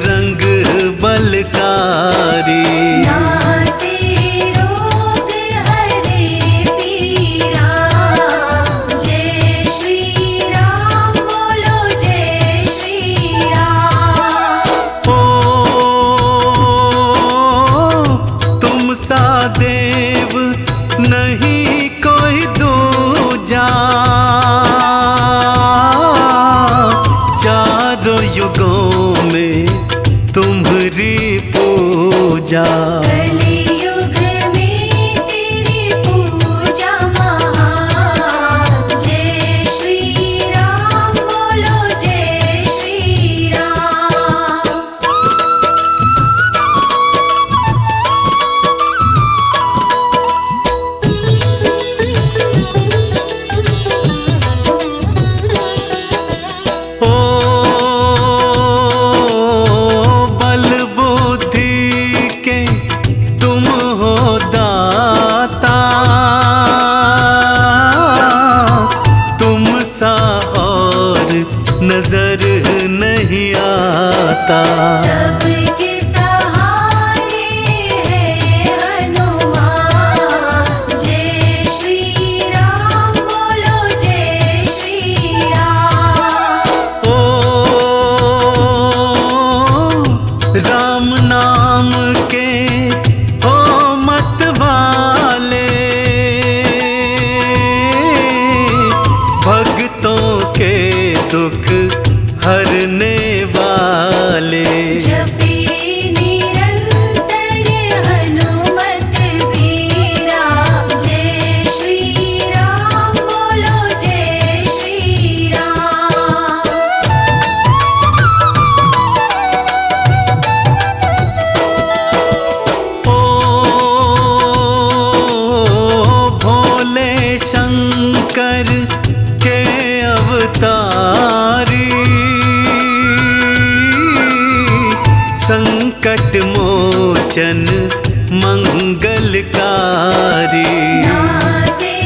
बजरंग बलकारी। नासे रोग हरे पीरा, जय श्री राम बोलो जय श्री राम। ओ तुम सा देव नहीं कोई दूजा, चारों युगों में तुम्हारी पूजा। कलियुग में तेरी पूजा महान, जय श्री राम बोलो जय श्री राम। ओ बल बुद्धि के तुम हो दाता, तुम सा और नजर नहीं आता। सबके सहारे है हनुमान, जय श्री राम बोलो जय श्री राम। ओ राम नाम के हो मत वाले, भक्तों के दुख हरने वाले। जपे निरंतर हनुमत बीरा, जय श्री राम बोलो जय श्री राम। ओ भोले शंकर के अवतारी, संकट मोचन मंगलकारी। नासे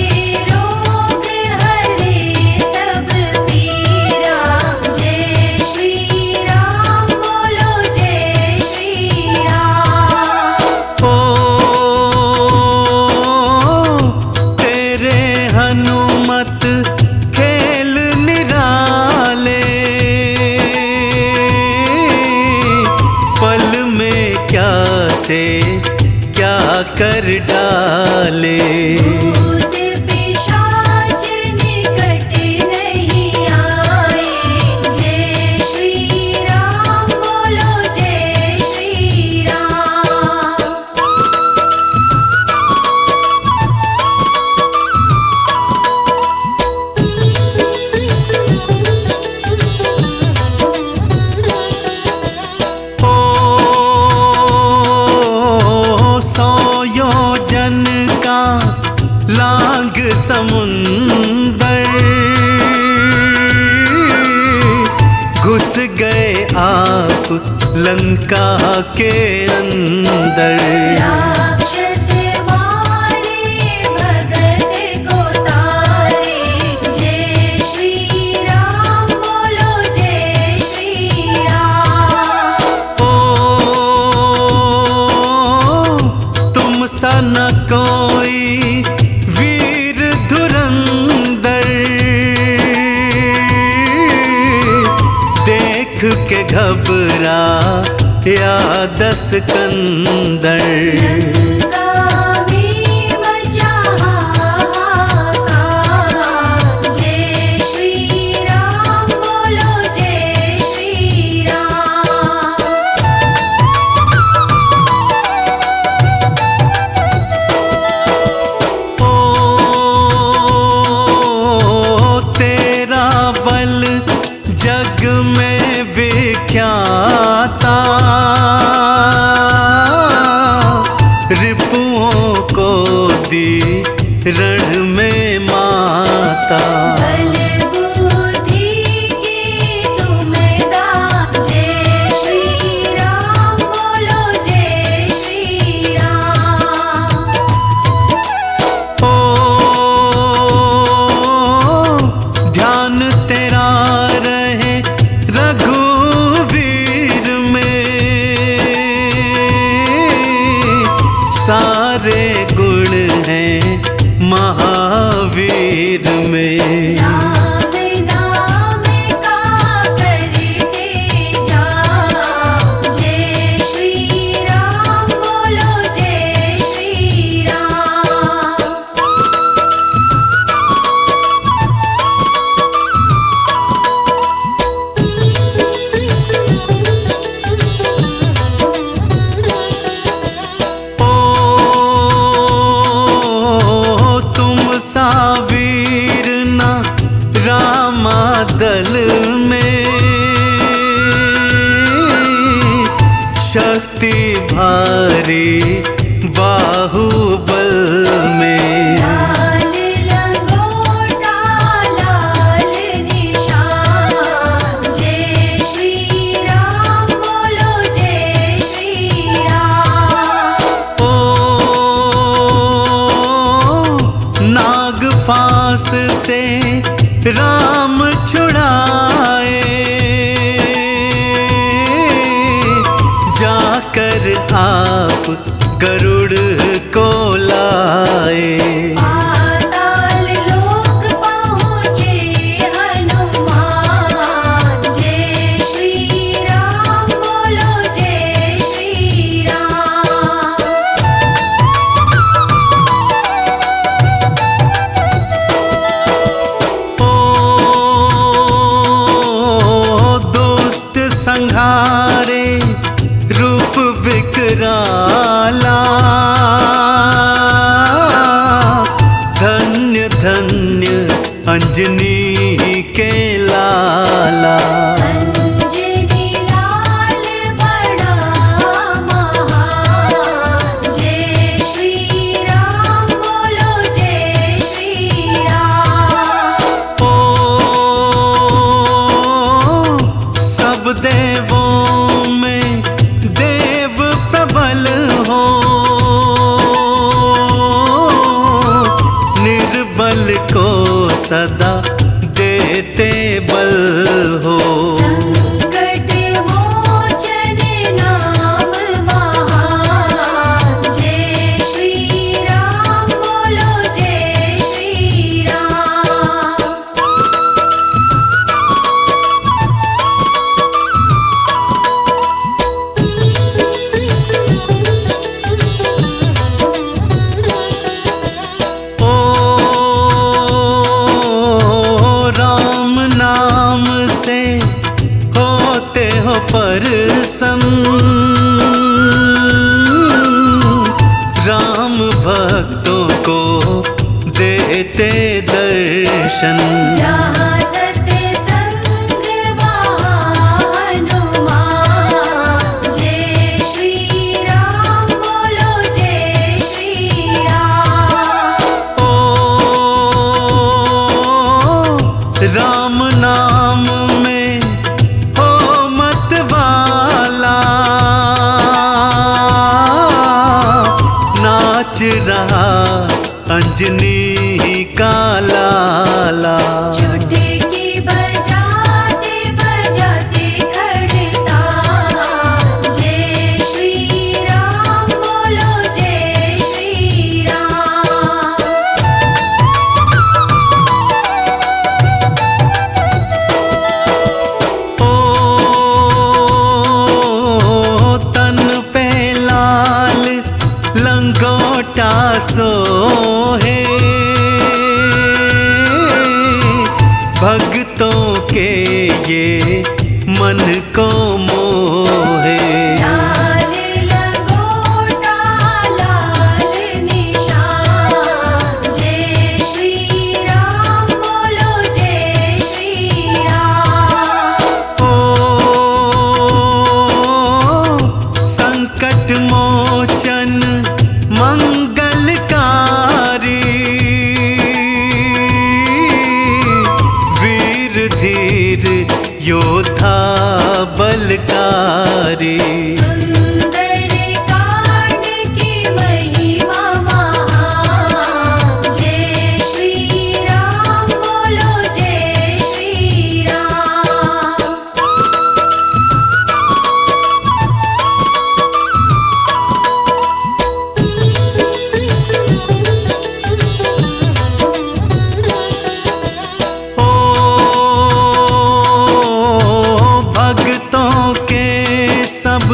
रोग हरे सब पीरा, जय श्री राम बोलो जय श्री राम। ओ तेरे हनुमत खेल निराले, पल में क्या से क्या कर डाले। भूत पिशाच निकट नहीं आए, जय श्री राम बोलो जय श्री राम। ओ सौ योजन का लांग समुंदर, घुस गए आप लंका के अंदर। राक्षस मारे भगत को तारे, जय श्री राम बोलो जय श्री राम। ओ तुम सा न कोई वीर धुरंधर, देख के घबरा या दस कंदर। लंका में मचा हाहाकार, जय श्री राम बोलो जय श्री राम। ओ तेरा बल जग में विख्याता, रिप कबीर में। राम नाम का करते जाओ, जय श्री राम बोलो जय श्री राम। ओ तुम सा वीर ना रामा दल में, शक्ति भारी बाहुबल में। लाल लंगोटा लाल निशान, जय श्री राम बोलो जय श्री राम। ओ नाग फांस से राम छुड़ाए, जाकर आप गरुड़ को लाए। पाताल लोक पहुँचे हनुमान, जय श्री राम बोलो जय श्री राम। ओ दुष्ट संहारे रूप विकराला, धन्य धन्य अंजनी के लाला। अंजनी लाल बड़ा महान, जय श्री राम बोलो जय श्री राम। ओ सब देवों में देव प्रबल हो, निर्बल को सदा देते बल हो। संकट मोचन नाम महान, जय श्री राम बोलो जय श्री राम। ओ राम नाम से होते हो प्रसन्न, राम भक्तों को देते दर्शन। जहाँ सत्संग वहाँ हनुमान, जय श्री राम बोलो जय श्री राम। ओ राम नाम में हो मत वाला, नाच रहा अंजनी का लाला। चुटकी बजाते बजाते खड़ता, जय श्री राम बोलो जय श्री राम। ओ तन पे लाल लंगोटा सोहे, सब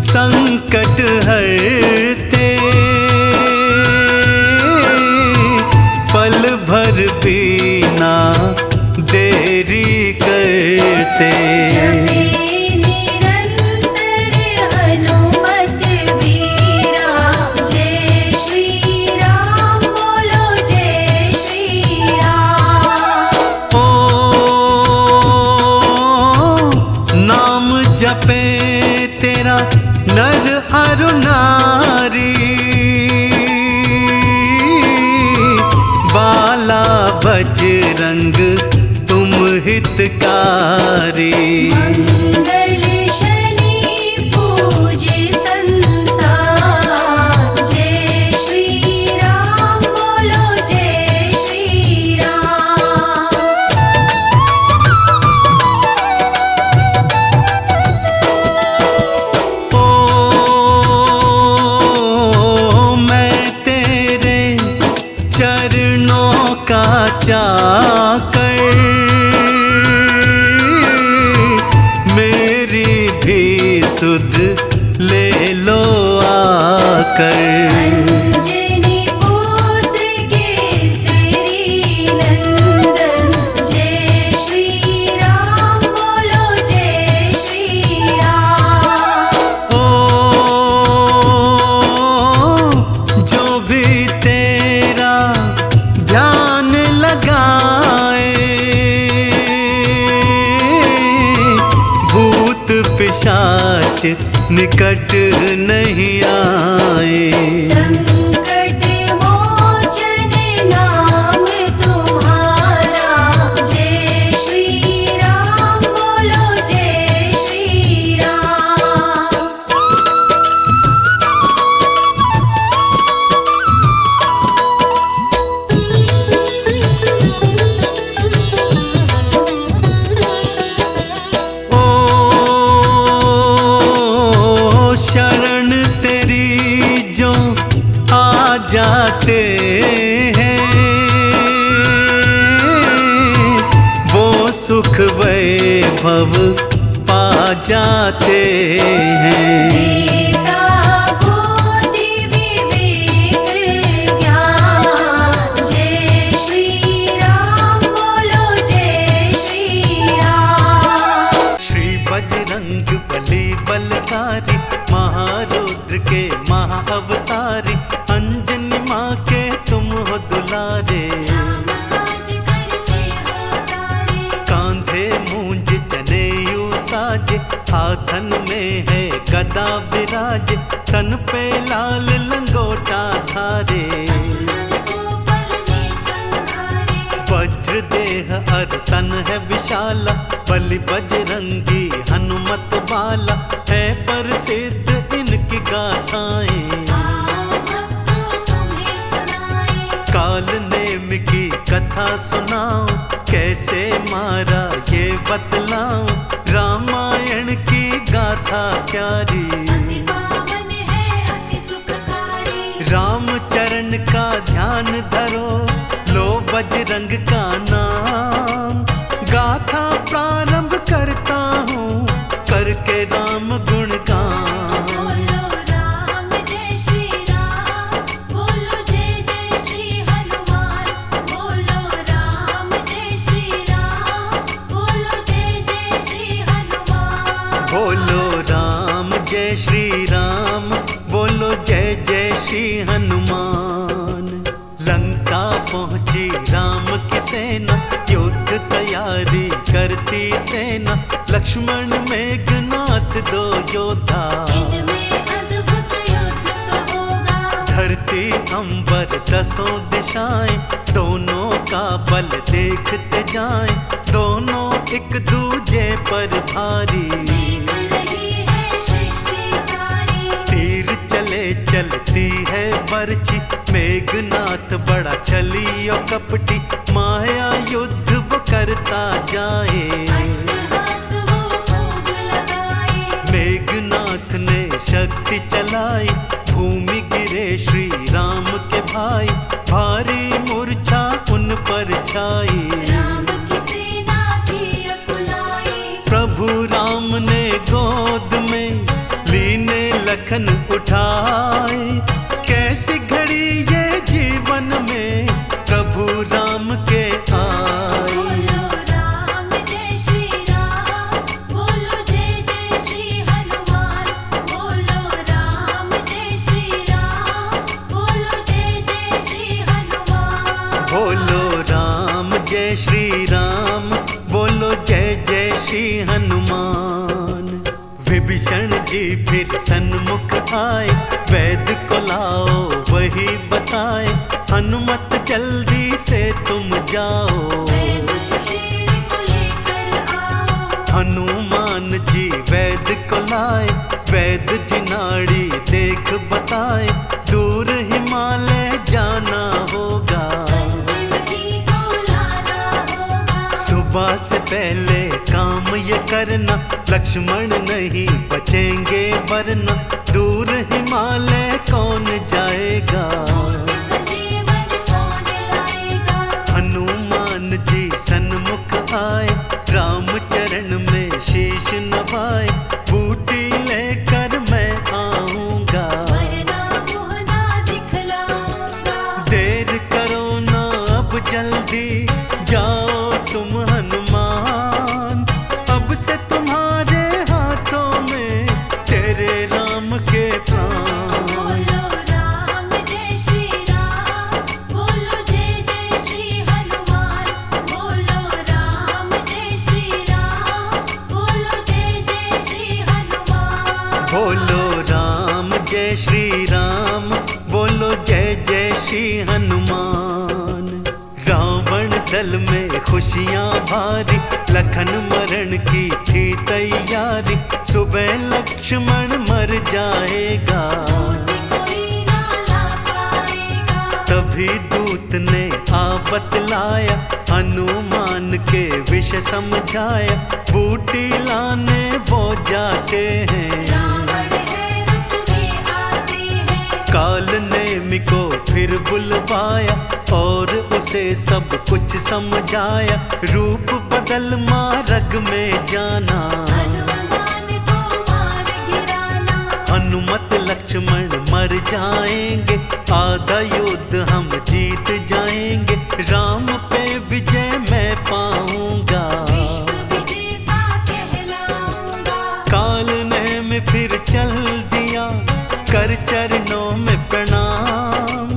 संकट हरते, पल भर भी ना देरी करते। जपे निरंतर हनुमत वीरा, जय श्री राम बोलो जय श्री राम। ओ नाम जपे तेरा नर अरु नारी, बाला बजरंग तुम हितकारी। मंगल शनि पूजे संसार, जय श्री राम बोलो जय श्री राम। ओ मैं तेरे चरणों का चाकर, मेरी भी सुध ले लो आकर। अंजनी पुत्र केसरी नंदन, जय श्री राम बोलो जय श्री राम। ओ जो भी तेरा ध्यान लगाए, भूत पिशाच निकट नहीं आए। संकट मोचन नाम तुम्हारा, जय श्री राम बोलो जय श्री राम। ओ शरण तेरी जो आ जाते हैं, वो सुख वैभव पा जाते हैं। गीता बुद्धि विवेक ज्ञान, जय श्री राम बोलो जय श्री राम। श्री बजरंग बली बलकारी, महारुद्र के महाअवतारी, अंजनी माँ के तुम हो दुलारे। आज करते हो सारे, कांधे मूंज जनेऊ साजे, हाथन में है गदा विराज, तन पे लाल लंगोटा धारे। गोपल में संहारे, वज्र देह अर तन है विशाला, बलि बजरंगी हनुमत बाला, है प्रसिद्ध इनकी गाथाएं। भक्तों तुम्हें सुनाए, काल नेम की कथा सुनाओ, कैसे मारा ये बतलाऊं, रामायण की गाथा प्यारी। अति पावन है अति सुखकारी, रामचरण का ध्यान धरो, लो बजरंग का नाम। गाथा प्रारंभ करता हूँ, करके राम गुणगान। बोलो राम जय श्री राम, बोलो जय जय श्री हनुमान। बोलो राम जय श्री राम, बोलो जय जय श्री हनुमान। बोलो राम जय श्री राम, बोलो जय जय श्री हनुमान। लंका पहुंची राम की सेना, युद्ध तैयारी करती सेना, लक्ष्मण मेघनाथ दो योद्धा। इनमें अद्भुत युद्ध तो होगा, धरती अंबर दसों दिशाएं, दोनों का बल देखते जाएं, दोनों एक दूजे पर भारी। देख रही है सृष्टि सारी, तीर चले चलती है बरछी, मेघनाथ बड़ा चलियो कपटी, माया युद्ध वो करता जाए। अट्टहास वो खूब लगाए, मेघनाथ ने शक्ति चलाई, भूमि गिरे श्री राम के भाई, भारी मूर्छा उन पर छाई। राम की सेना थी अकुलाई, प्रभु राम ने गोद में लखन उठाए। कैसी घड़ी ये जीवन में प्रभु राम के आए। बोलो राम जय श्री राम, बोलो जय जय श्री हनुमान। बोलो राम जय श्री राम, बोलो जय जय श्री हनुमान। बोलो राम जय श्री राम, बोलो जय जय श्री हनुमान। विभीषण जी फिर सन्मुख आए, वैद को लाओ वही बताए। हनुमत जल्दी से तुम जाओ, वैद सुषेण को लेकर आओ। हनुमान जी वैद को लाए। वैद जी नाड़ी देख बताए, दूर हिमालय जाना होगा। संजीवनी को लाना होगा। सुबह से पहले काम ये करना, लक्ष्मण नहीं बचेंगे वरना। दूर हिमालय कौन जाएगा, संजीवन कौन लाएगा। हनुमान जी सन्मुख आए। राम चरण में शीश नवाए, बूटी लेकर मैं आऊंगा। वरना मुँह ना दिखलाऊंगा। देर करो ना अब जल्दी, जाओ तुम हनुमान। अब से तुम्हारे हाथों में तेरे राम के प्राण। बोलो राम जय श्री राम, बोलो जय जय श्री हनुमान। बोलो राम जय श्री राम, बोलो जय जय श्री हनुमान। बोलो राम जय श्री राम, बोलो जय जय श्री हनुमान। रावण दल में खुशियां भारी, लखन मरण की थी तैयारी। सुबह लक्ष्मण मर जाएगा, कोई ना ला पाएगा। तभी दूत ने आ बतलाया। हनुमान के विषय समझाया, बूटी लाने वो जाते हैं। रावण है रथ में आते हैं। काल नेमि को फिर बुलवाया, और उसे सब कुछ समझाया। रूप बदल मार्ग में जाना, हनुमान को मार गिराना। हनुमत लक्ष्मण मर जाएंगे। आधा युद्ध हम जीत जाएंगे, राम पे विजय मैं पाऊंगा। विश्व विजेता कहलाऊंगा। काल नेमि फिर चल दिया, कर चरणों में प्रणाम।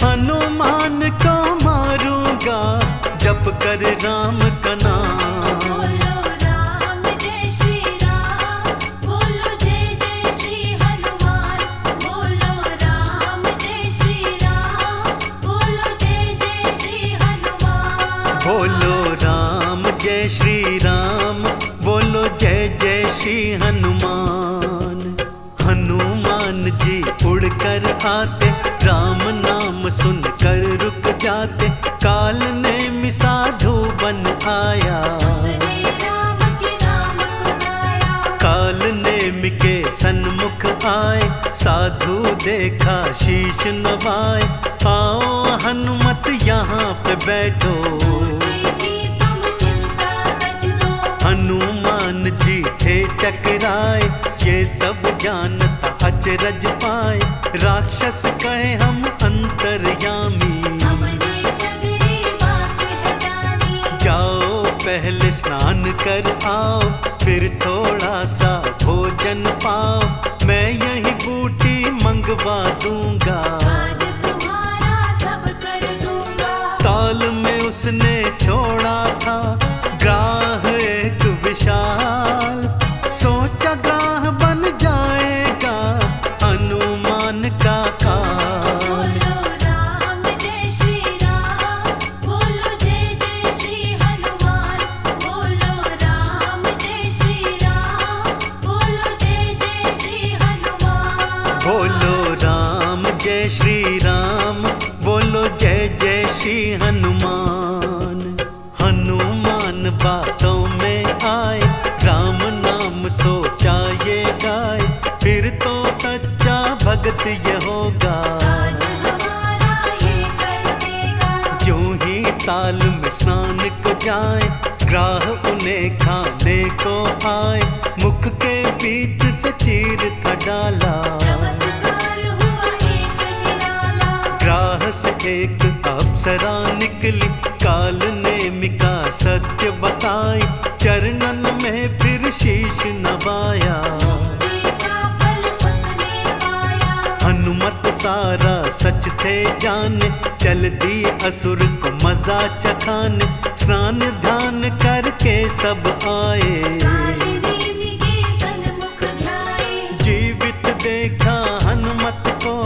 हनुमान को मारूंगा, जप कर राम का नाम। बोलो राम जय श्री राम, बोलो जय जय श्री हनुमान। बोलो राम जय श्री राम, बोलो जय जय श्री हनुमान। बोलो राम जय श्री राम, बोलो जय जय श्री हनुमान। हनुमान जी उड़कर आते, राम नाम सुनकर रुक जाते। काल नेमि साधु बन आया, उसने राम के नाम को गाया। काल नेमि के सन्मुख आए। साधु देखा शीश नवाए, आओ हनुमत यहाँ पे बैठो। की तुम चिंता तज दो। हनुमान जी थे चकराए, ये सब जानता अचरज पाए। राक्षस कहे हम अंतर्यामी, हमने सगरी बात है जानी। जाओ पहले स्नान कर आओ, फिर थोड़ा सा भोजन पाओ। मैं यही बूटी मंगवा दूंगा, आज तुम्हारा सब कर दूंगा। ताल में उसने छोड़ा था ग्राह एक विशाल। सोचा ग्राह बन जाएगा हनुमान का काल। बोलो राम जय श्री राम, बोलो जय जय श्री हनुमान। बोलो राम जय श्री राम, बोलो जय जय श्री हनुमान। बोलो राम जय श्री राम, बोलो जय जय श्री हनुमान। हनुमान बातों में आए, राम नाम सोचा ये गाए। फिर तो सच्चा भगत ये होगा, आज हमारा ये कर देगा। जो ही ताल में स्नान को जाए। ग्राह उन्हें खाने को आए, मुख के बीच से चीर था डाला। चमत्कार हुआ एक निराला। ग्राह से एक अप्सरा निकली, काल नेमिका सत्य बताई। चरणन में फिर शीश नवाया, देखा फल उसने पाया। हनुमत सारा सच थे जाने, चल दिए असुर को मजा चखाने। स्नान ध्यान करके सब आए, काली नेमि के सन्मुख ध्याए। जीवित देखा हनुमत को,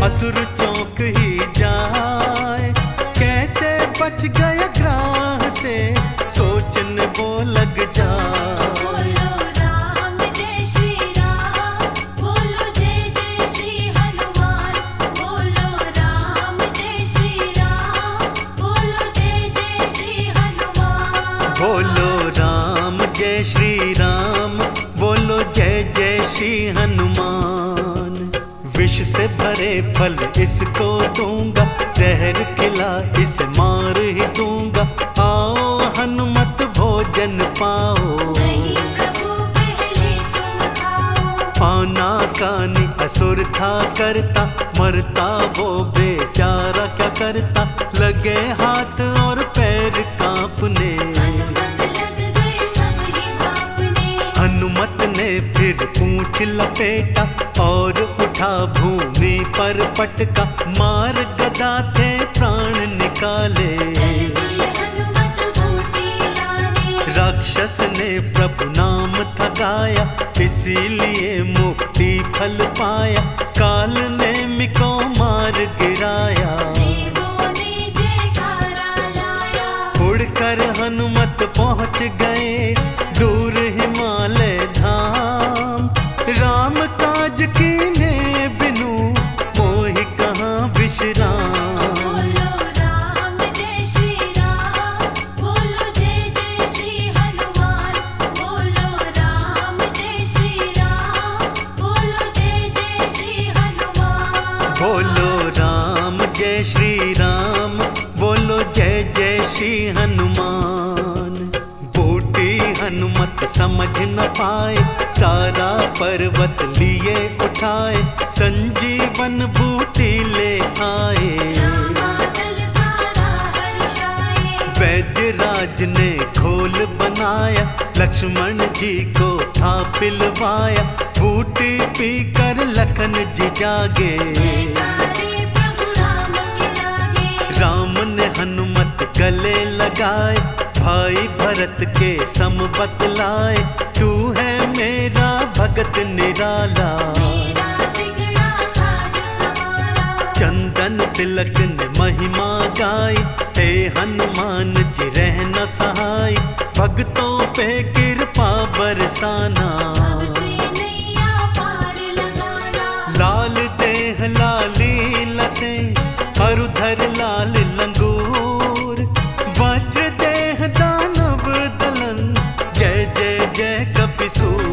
असुर चौंक ही जाए। कैसे बच गया ग्राह से, सोचने वो लग जाए। बोलो राम जय श्री राम, बोलो जय जय श्री हनुमान। बोलो राम जय श्री राम, बोलो जय जय श्री हनुमान। बोलो राम जय श्री राम, बोलो जय जय श्री हनुमान। विष से भरे फल इसको दूंगा, जहर खिला इसे मार ही दूंगा। आओ हनुमत भोजन पाओ, नहीं प्रभु पहले तुम खाओ। आना कानी असुर था करता, मरता वो बेचारा क्या करता। लगे हाथ और पैर कांपने, हनुमत लग गए सब ही भापने। हनुमत ने फिर पूंछ लपेटा, और उठा भूमि पर पटका। मार गदा थे प्राण निकाले, चल दिए हनुमत बूटी लाने। राक्षस ने प्रभु नाम था गाया, इसीलिए मुक्ति फल पाया। काल ने को मार गिराया, देवों ने जयकारा लाया। उड़कर हनुमत पहुंच गए दूर हिमालय धाम। राम काज कीने बिनु मोहि कहाँ विश्राम। बोलो राम जय श्री राम, बोलो जय जय श्री हनुमान। बोलो राम जय श्री राम, बोलो जय जय श्री हनुमान। बोलो राम जय श्री राम, बोलो जय जय श्री हनुमान। बूटी हनुमत समझ न पाए, सारा पर्वत लिए उठाए। संजीवन बूटी ले आए, रामादल सारा हर्षाए। वैद्य राज ने घोल बनाया। लक्ष्मण जी को था पिलवाया, बूटी पीकर लखन जी जागे। जयकारे प्रभु राम के लागे। राम ने हनुमत गले लगाए, भाई भरत के सम बतलाए। तू है मेरा भगत निराला, मेरा बिगड़ा काज सवारा। चंदन तिलक ने महिमा गाई। हे हनुमान जी रह न सहाय, भक्तों पे कृपा बरसाना। सबसे नैया पार लगाना। लाल देह लाली लसे, अरुधर लाल लंगूर। वज्र देह दानव दलन, जय जय जय कपिसूर।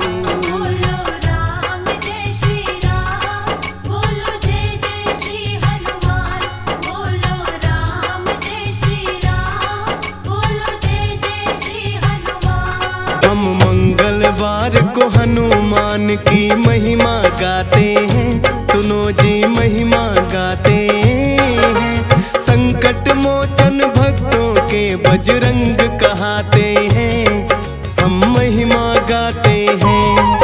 बोलो राम जय श्री राम, बोलो जय जय श्री हनुमान। बोलो राम जय श्री राम, बोलो जय जय श्री हनुमान। हम मंगलवार को हनुमान की महिमा गाते हैं, सुनो जी महिमा गाते हैं। संकट मोचन भक्तों के बजरंग कहाते हैं, हम महिमा गाते हैं।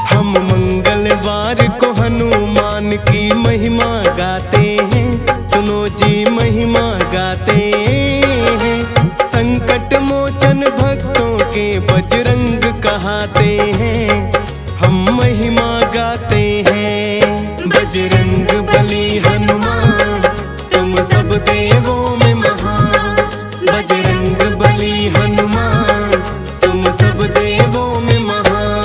हम मंगलवार को हनुमान की महिमा गाते हैं, सुनो जी महिमा गाते हैं। संकट मोचन भक्तों के बजरंग कहाते हैं, हम महिमा गाते हैं। बजरंग बली हनुमान, तुम सब देवों में महान। बजरंग बली हनुमान, तुम सब देवों में महान।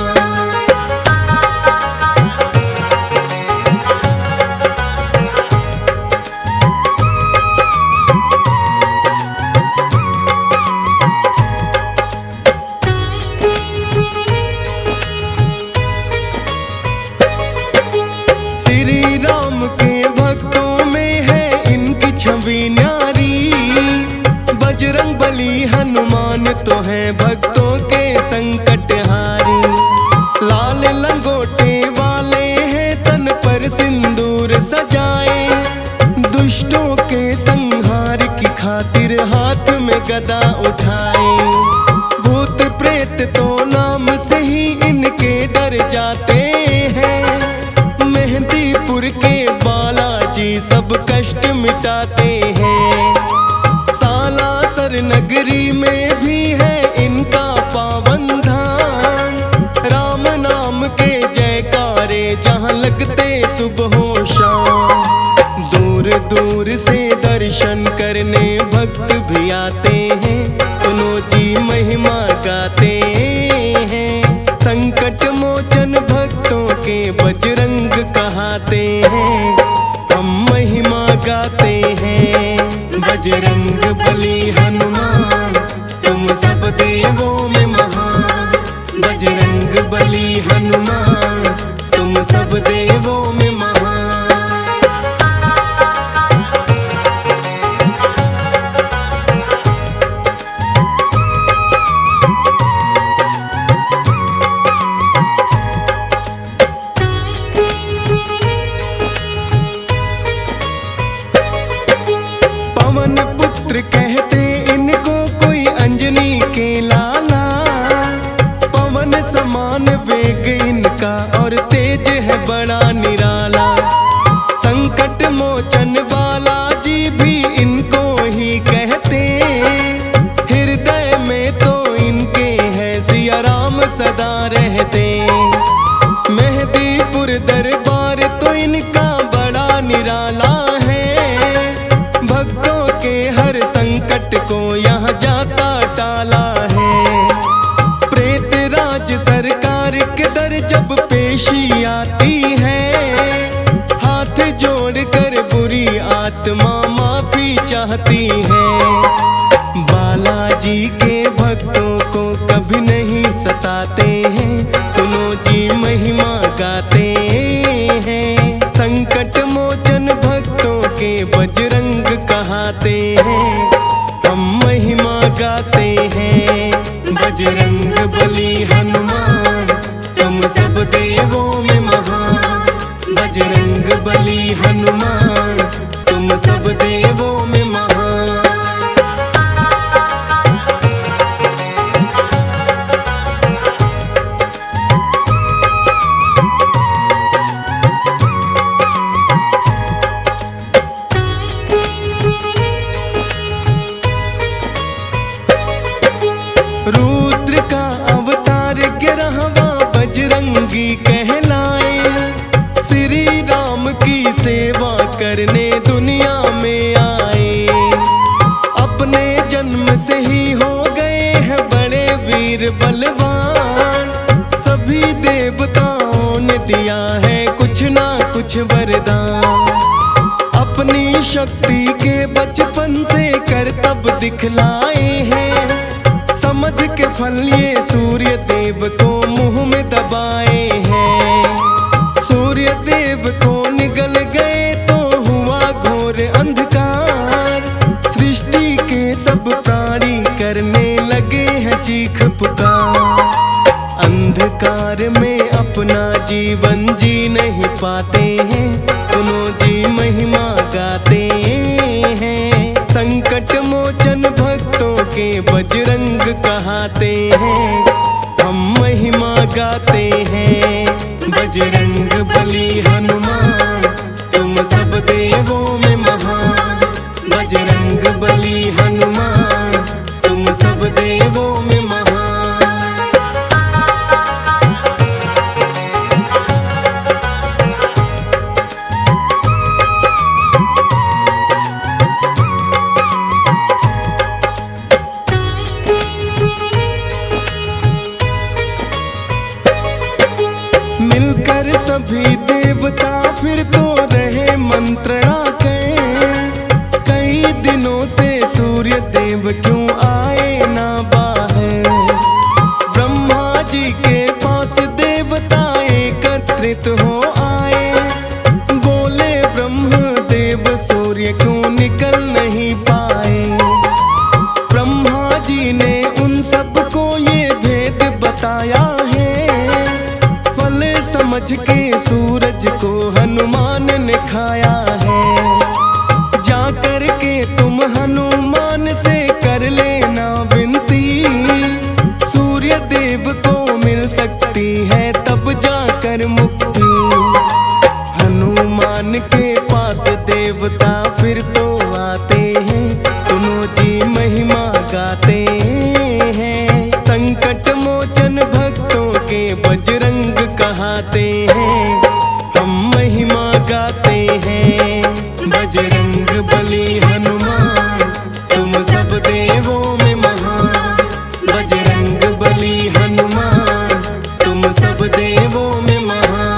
श्री राम के भक्तों में है इनकी छवि न्यारी। बजरंग बली हनुमान तो है भक्तों के संकट हारी। लाल गदा उठाए। भूत प्रेत तो नाम से ही इनके डर जाते हैं। मेहंदीपुर के बालाजी सब कष्ट मिटाते हैं। सालासर नगरी में भी है इनका पावन धाम। राम नाम के जयकारे जहाँ लगते सुबह हो शाम। दूर दूर से दर्शन करने भक्त भी आते हैं। सुनो जी महिमा गाते हैं। संकट मोचन भक्तों के बजरंग कहाते हैं। हम महिमा गाते हैं। बजरंग बली हनुमान तुम सब देवों में महान। बजरंग बली हनुमान तुम सब देवों में महान। पवन पुत्र कहते इनको कोई अंजनी के लाला। पवन समान वेग इनका और तेज है बड़ा निराला। संकट मोचन बालाजी भी इनको ही कहते। हृदय में तो इनके है सिया राम सदा रहते। मेहंदीपुर दरबार तो इनका बड़ा निराला है। भक्तों के हर संकट को यहाँ जाता टाला है। प्रेत राज सरकार के दर जब पेशी आती है। हाथ जोड़कर बुरी आत्मा माफी चाहती है। बालाजी के भक्तों को कभी नहीं सताते हैं। सुनो जी महिमा गाते हैं। संकट मोचन भक्तों के बजरंग कहाते हैं। हम महिमा गाते हैं। बजरंग बली हनुमान तुम सब देवों में महान। बजरंग बली हनुमान तुम सब देवों में महान। रुद्र का अवतार 11वां बजरंगी कहलाए। श्री राम की सेवा करने दुनिया में आए। अपने जन्म से ही हो गए हैं बड़े वीर बलवान। सभी देवताओं ने दिया है कुछ ना कुछ वरदान। अपनी शक्ति के बचपन से करतब दिखलाए हैं। समझ के फल ये सूर्य देव को मुंह में दबाए हैं। सूर्य देव को निगल गए तो हुआ घोर अंधकार। सृष्टि के सब प्राणी करने लगे हैं चीख पुकार। अंधकार में अपना जीवन जी नहीं पाते हैं। सुनो जी महिमा गाते हैं। संकट मोचन भक्तों के बजरंग कहाते हैं। हम महिमा गाते हैं। बजरंग बली हनुमान तुम सब देवों में महान। बजरंग बली हनुमान तुम सब देवों में महान। मिलकर सभी देवता फिर तो रहे मंत्रणा के। कई दिनों से सूर्य देव क्यों आए ना बाहर। ब्रह्मा जी के पास देवता एकत्रित हो आए। बोले ब्रह्म देव सूर्य क्यों निकल नहीं पाए। ब्रह्मा जी ने उन सबको ये भेद बताया है। समझ के सूरज को हनुमान ने खाया है। जा कर के तुम हनुमान से कर ले देवता फिर तो आते हैं, सुनो जी महिमा गाते हैं। संकट मोचन भक्तों के बजरंग कहाते हैं, हम महिमा गाते हैं। बजरंग बली हनुमान तुम सब देवों में महान, बजरंग बली हनुमान तुम सब देवों में महान।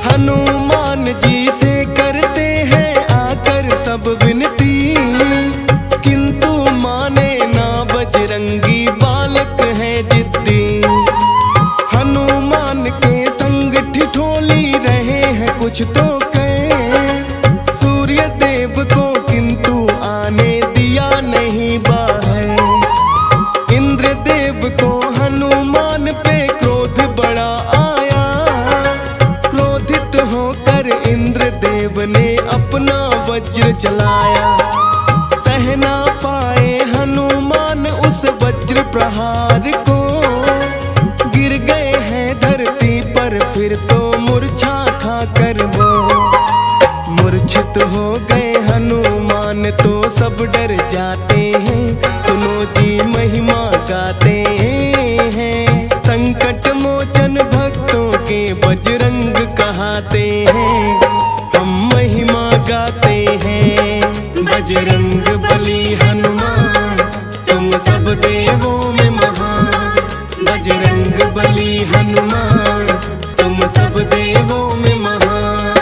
हनुमान जी से करते हैं आकर सब विनती, किंतु माने ना बजरंगी बालक है जिद्दी। हनुमान के संग ठिठोली रहे हैं कुछ तो कहे, सूर्य देव को किंतु आने दिया नहीं बाहर। इंद्र देव को हनुमान पे क्रोध बड़ा आया, क्रोधित होकर इंद्र देव ने अपना वज्र चलाया। सह ना पाए हनुमान उस वज्र प्रहार को, गिर गए हैं धरती पर फिर तो मूर्छा खाकर वो। मूर्छित हो गए हनुमान तो सब डर जाते हैं, सुनो जी महिमा गाते हैं। संकट मोचन भक्तों के बजरंग कहाते हैं, हम महिमा गाते हैं। बजरंग बली हनुमान तुम सब देवों में महान, बजरंग बली हनुमान तुम सब देवों में महान।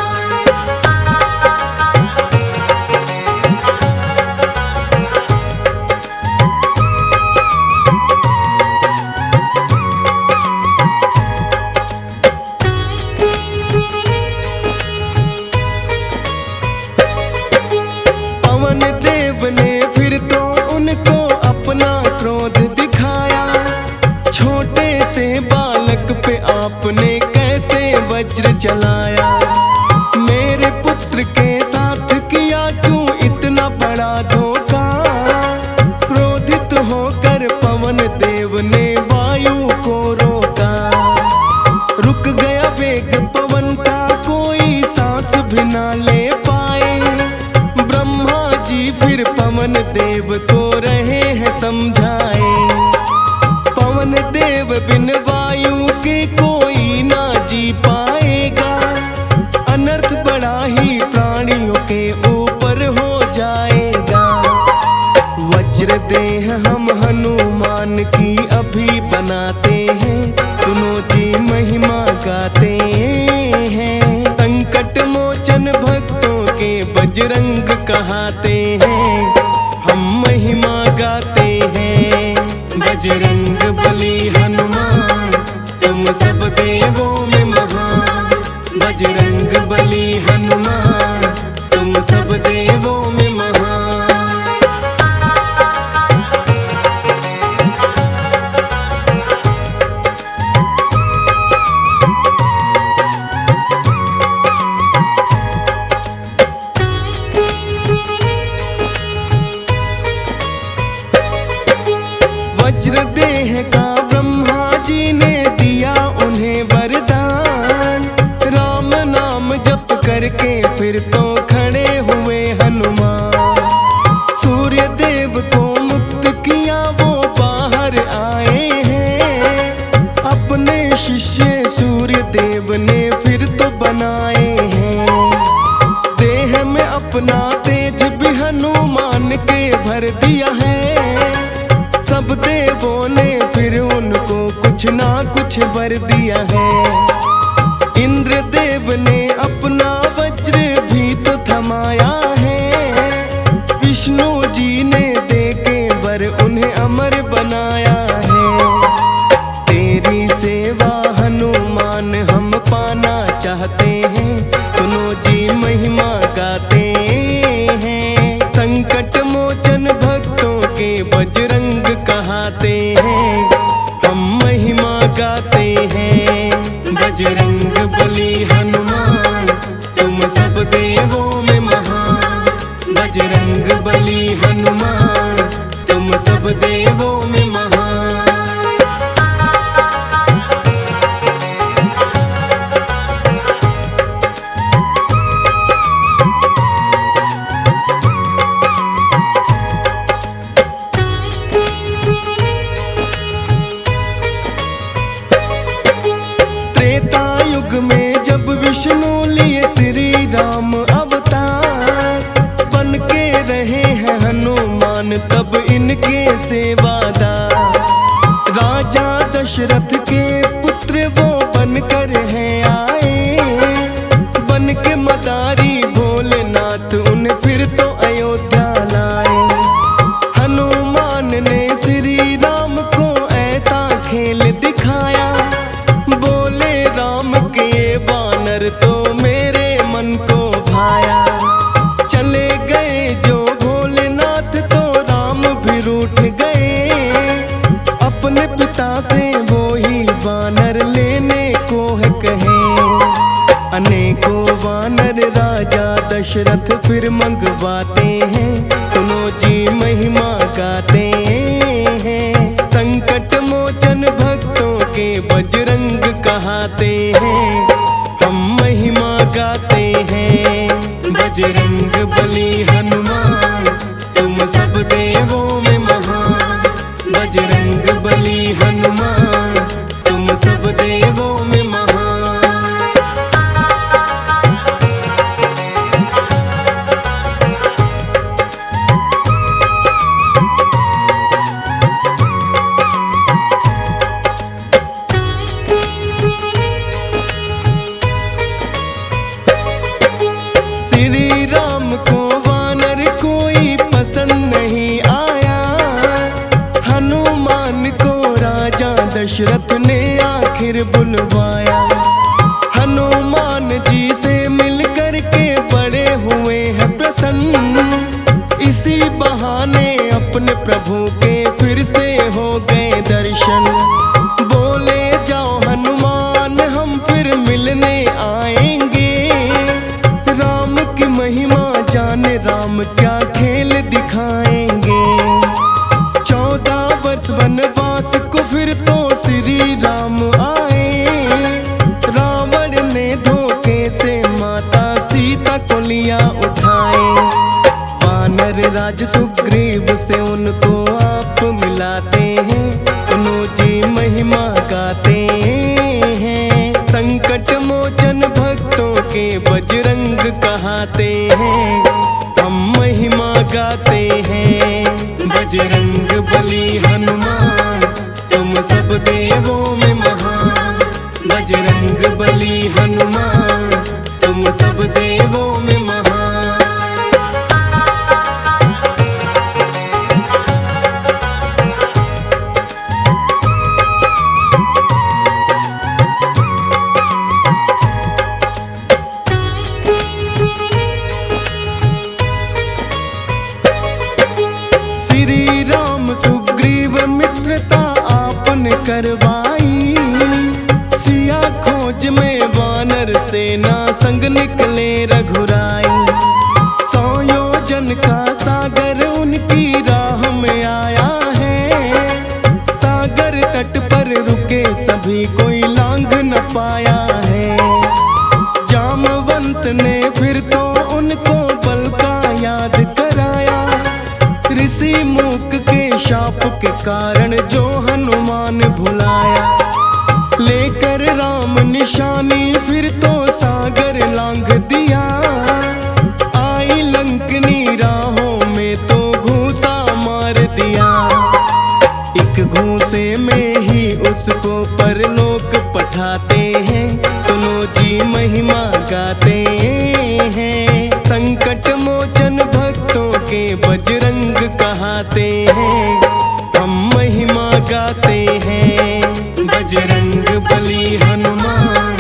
पवन देव ने फिर तो उनको अपना क्रोध दिखाया, छोटे से बालक पे आपने कैसे वज्र चलाया। मेरे पुत्र के साथ किया क्यों इतना बड़ा धोखा, क्रोधित होकर पवन देव ने वायु को रोका। रुक गया वेग पवन का, कोई सांस भी ना ले पाए। ब्रह्मा जी फिर पवन देव को रहे हैं समझाए, पवन देव बिन वायु के कोई ना जी पाएगा। अनर्थ बड़ा ही प्राणियों के ऊपर हो जाएगा। वज्र देह हम हनुमान की अभी बनाते हैं, सुनो जी महिमा गाते हैं। संकट मोचन भक्तों के बजरंग कहाते हैं, हम महिमा गाते हैं। बजरंग बली हनुमान तुम सब देवों में महान, बजरंग बली हनुमान तुम सब देवों में महान। वज्र देह का ब्रह्मा जी ने दिया उन्हें वरदान, राम नाम जप करके फिर तो खड़े हुए हनुमान। सूर्य देव को मुक्त किया वो बाहर आए हैं, अपने शिष्य सूर्य देव ने फिर तो बनाए हैं। देह में अपना तेज भी हनुमान के भर दिया है, सब देवों ने फिर उनको कुछ ना कुछ वर दिया है। इंद्र देव ने अपना वज्र भी तो थमाया है, विष्णु जी ने देके वर उन्हें अमर बनाया है। तेरी सेवा हनुमान हम पाना चाहते हैं, सुनो जी महिमा गाते हैं। संकट मोचन भक्तों के बजरंग कहाते हैं, हम महिमा गाते हैं। बजरंग बली हनुमान बनकर हैं आए, बन के मदारी भोलेनाथ उन्हें फिर तो अयोध्या लाए। हनुमान ने श्री राम को ऐसा खेल दिखाया, बोले राम के ये वानर तो मेरे मन को भाया। चले गए जो भोलेनाथ तो राम भी रूठ गए, अपने पिता से वो ही वानर लेने को है कहे। अनेकों वानर राजा दशरथ फिर मंगवाते हैं, सुनो जी महिमा गाते हैं। संकट मोचन भक्तों के बजरंग कहाते हैं, हम महिमा गाते हैं। बजरंग बली हनुमान तुम सब देवों में महान, बजरंग बली हनुमान तुम सब देवों में महान। श्री राम को वानर कोई पसंद नहीं आया, हनुमान को राजा दशरथ ने आखिर बुलवाया। हनुमान जी से मिलकर के बड़े हुए हैं प्रसन्न, इसी बहाने अपने प्रभु के फिर से हो गए दर्शन। बोले जाओ हनुमान हम फिर मिलने आएंगे, राम की महिमा जाने राम क्या खेल दिखाएंगे। 14 वर्ष वनवास को फिर तो श्री राम आए, रावण ने धोखे से माता सीता को लिया उठाए। वानर राज सुग्रीव से उनको आप मिलाते हैं, सुनो जी महिमा गाते हैं। संकट मोचन भक्तों के बजरंग कहाते हैं, हम महिमा गाते हैं। बजरंग बली हनुमान तुम सब देवों में महान, बजरंग बली हनुमान तुम सब देवों में महान। श्री राम सुग्रीव मित्रता आपने करवाई, सिया खोज में वानर सेना संग निकले रघुराई। 100 योजन का सागर उनकी राह में आया है, सागर तट पर रुके सभी कोई लांघ न पाया है। जामवंत ने फिर तो उनको बल का याद कराया, ऋषि मूक के शाप के कारण जो हनुमान भुलाया। लेकर राम निशानी फिर तो सागर लांघ दिया, आई लंकनी राहों में तो घूसा मार दिया। एक घूसे में ही उसको परलोक पठाते हैं, सुनो जी महिमा गाते हैं। संकट मोचन भक्तों के बजरंग कहाते हैं, हम महिमा गाते हैं। बजरंग बली हनुमान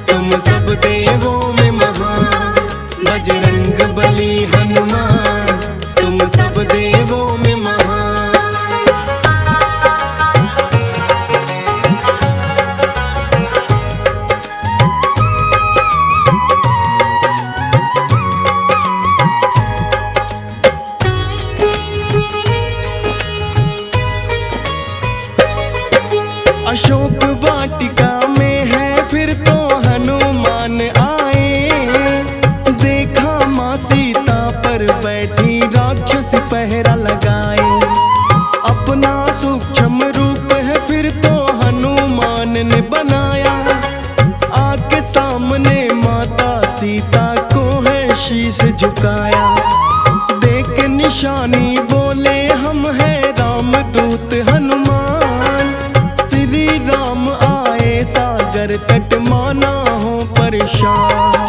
तुम सब देवों में महान, बजरंग बली हनुमान तुम सब देवों में महान। माना हो परेशान।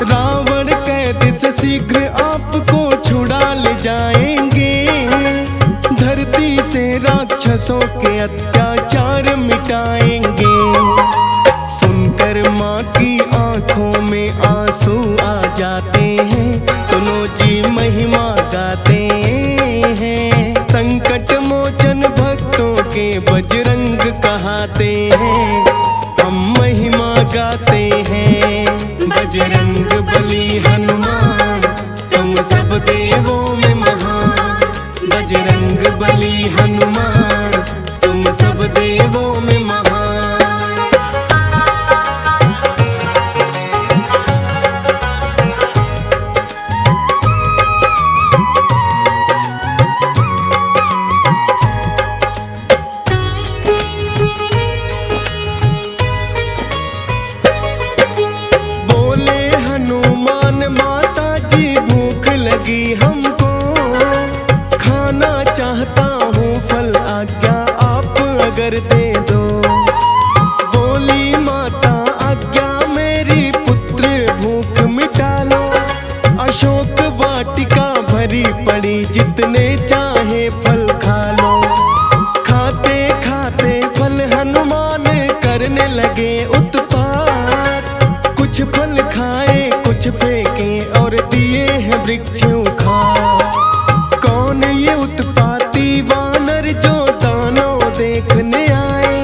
रावण कैद से शीघ्र आपको छुड़ा ले जाएंगे, धरती से राक्षसों के अत्याचार मिटाएंगे। सुनकर माँ की आंखों में आंसू आ जाते हैं, सुनो जी महिमा गाते हैं। संकट मोचन भक्तों के बजरंग कहाते हैं, हम महिमा गाते हैं। बजरंग बली हनुमान तुम सब देवों में महान, बजरंग बली हनुमान तुम सब देवों में महान। बोले हनुमान माता जी भूख लगी हमको, खाना चाहता हूँ फल आज्ञा आप अगर दे दो। बोली माता आज्ञा मेरी पुत्र भूख मिटा लो, अशोक वाटिका भरी पड़ी जितने चाहे फल खा लो। खाते खाते फल हनुमान करने लगे उत्पात, कुछ फल खाए कुछ फेंके और दिए हैं वृक्ष उखाड़। कौन ये उत्पाती वानर जो दानव देखने आए,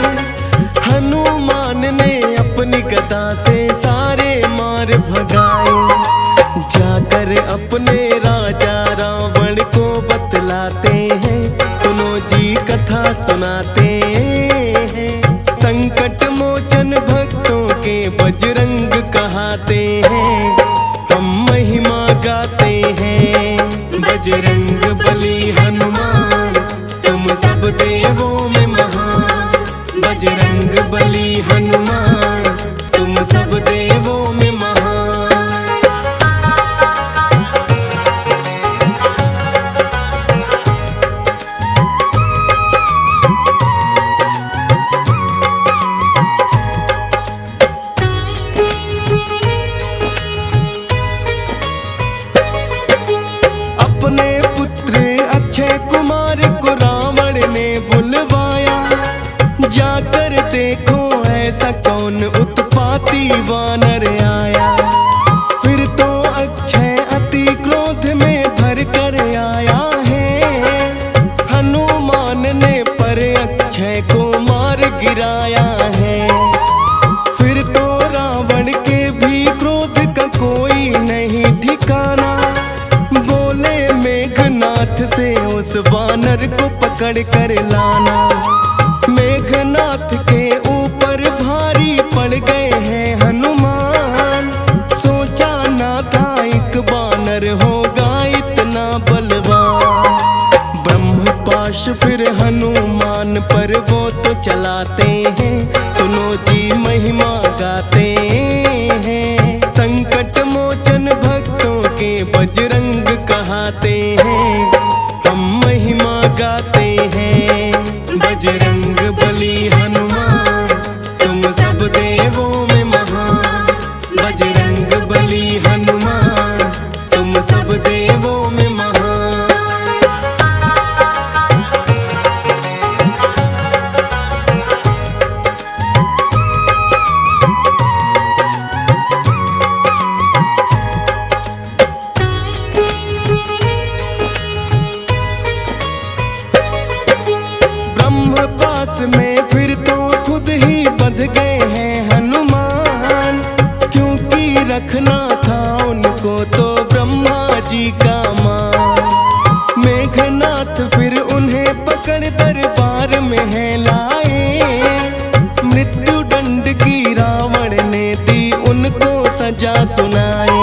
हनुमान ने अपनी गदा से सारे मार भगाए। जाकर अपने राजा रावण को बतलाते हैं, सुनो जी कथा सुनाते हैं। संकट मोचन भक्तों के बजरंग कहाते हैं, हम महिमा गाते हैं। बजरंग बली हनुमान तुम सब देवों में महान, बजरंग बली हनुमान तुम सब देवों में महान। अपने पुत्र अक्षय कुमार को रावण ने बुलवाया, जाकर देखो ऐसा कौन उत्पाती वानर आया। फिर तो अक्षय अति क्रोध में भर कर आया है, हनुमान ने पर अक्षय को मार गिराया है। फिर तो रावण के भी क्रोध का कोई नहीं ठिकाना, बोले मेघनाथ से उस वानर को पकड़ कर लाना। मेघनाथ के ऊपर भारी पड़ गए हैं हनुमान, सोचा ना था एक वानर होगा इतना बलवान। ब्रह्मपाश फिर हनुमान पर वो तो चलाते हैं, सुनो जी महिमा गाते हैं। संकट मोचन भक्तों के बजरंग कहाते हैं, हम महिमा गाते हैं। बजरंग बली हनुमान तुम सब देवों में महान, बजरंग बली हनुमान तुम सब देवों में महान। ब्रह्मपास में फिर तो खुद ही बंध गए हैं हनुमान, क्योंकि रखना था उनको तो ब्रह्मा जी का मान। मेघनाथ फिर उन्हें पकड़ दरबार में है लाए, मृत्यु दंड की रावण ने दी उनको सजा सुनाई।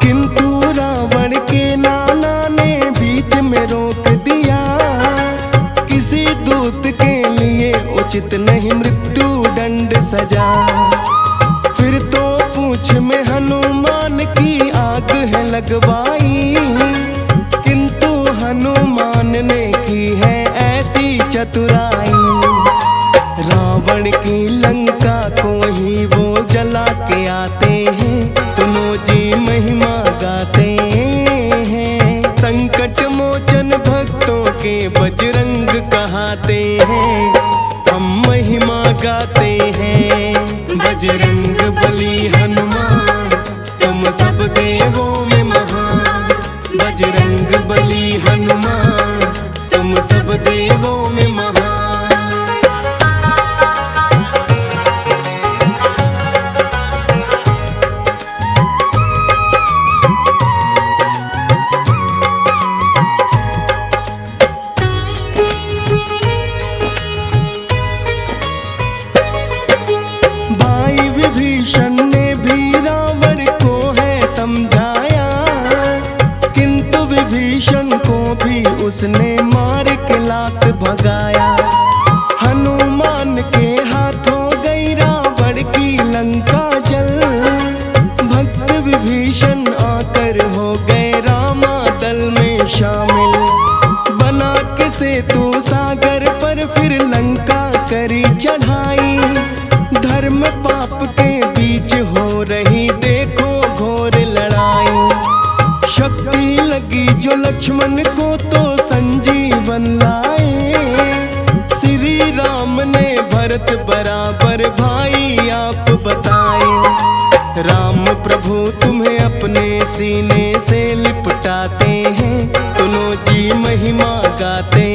किंतु रावण के नाना ने बीच में रोक दिया, किसी दूत के लिए उचित नहीं मृत्यु दंड सजा। फिर तो पूंछ में हनुमान की आग है लगवाई, किंतु हनुमान ने की है ऐसी चतुराई। रावण की लंका को ही वो सब देवों में महान। बजरंग बली हनुमान तुम सब देवों में महान। भाई विभीषण ने भी रावण को है समझाया, किंतु विभीषण को भी उसने मार के लात भगाया। हनुमान के हाथों गई रावण की लंका जल, भक्त विभीषण आकर हो गए रामा दल में शामिल। बना के सेतु सागर पर फिर लंका करी चढ़ाई, धर्म पाप के बीच हो रही देखो घोर लड़ाई। शक्ति लगी जो लक्ष्मण को तो संजीवन लाए, श्री राम ने भरत बराबर भाई आप बताए। राम प्रभु तुम्हें अपने सीने से लिपटाते हैं, सुनो जी महिमा गाते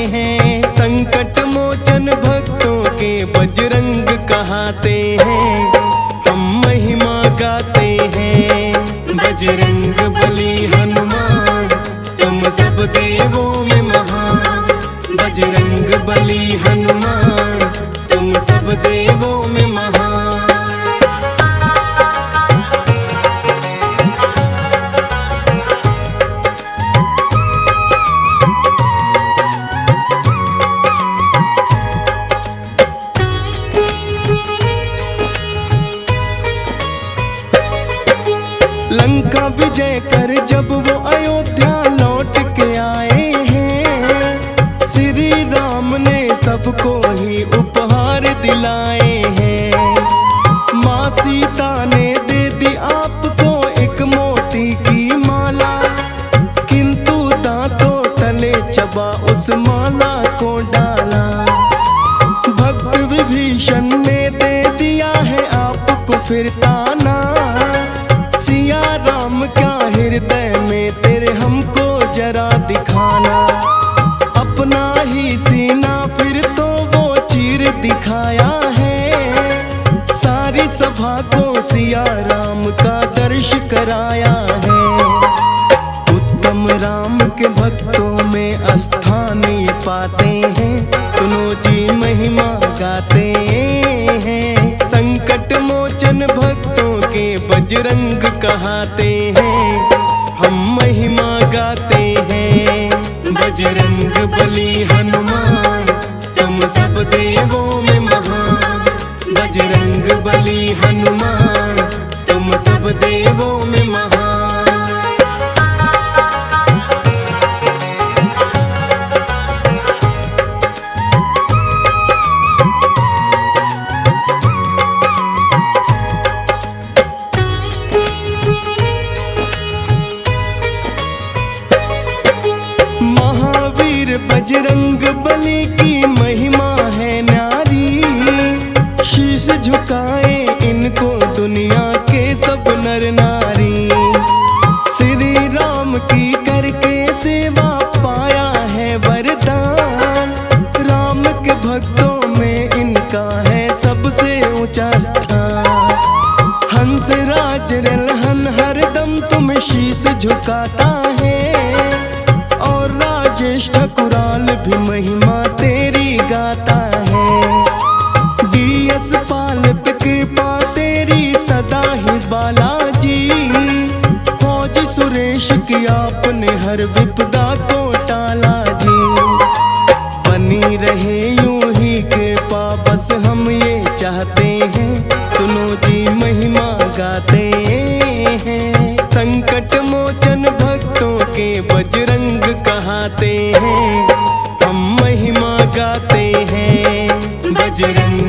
हैं। संकट मोचन भक्तों के बजरंग कहाते हैं, हम महिमा गाते हैं। बजरंग बली हनुमान तुम सब देवों में महान। बजरंग बली हनुमान तुम सब देवों में महान। लंका विजय कर जब वो अयोध्या लौट के आए हैं, श्री राम ने सबको ही उपहार दिलाए हैं। माँ सीता ने दे दी आपको एक मोती की माला, किंतु दांतों तले चबा उस माला को डाला। भक्त विभीषण ने दे दिया है आपको फिर ताना, सिया राम क्या हृदय में तेरे हमको जरा दिखाना। अपना ही सीना फिर तो वो चीर दिखाया है, सारी सभा को सिया राम का दर्श कराया है। उत्तम राम के भक्तों में स्थान ये पाते हैं, सुनो जी महिमा गाते हैं। संकट मोचन भक्तों के बजरंग कहाते हैं, हम महिमा गाते हैं। बजरंग बली हनुमान तुम सब देवों में महान। बजरंग बली हनुमान तुम सब देवों में महान। बजरंग बली की महिमा है न्यारी, शीश झुकाए इनको दुनिया के सब नर नारी। श्री राम की करके सेवा पाया है वरदान, राम के भक्तों में इनका है सबसे ऊंचा स्थान। हंस राज रलहन हरदम तुम्हें शीश झुकाता है, और राजेश ठकुराल भी महिमा तेरी गाता है। डीएस पाल पे कृपा तेरी सदा ही बालाजी, फौज सुरेश की आपने हर विपदा को टाला जी। बनी रहे यूं ही कृपा बस हम ये चाहते हैं, सुनो जी महिमा गाते हैं। संकट मोचन भक्तों के बजरंग कहाते हैं, हम महिमा गाते हैं। बजरंग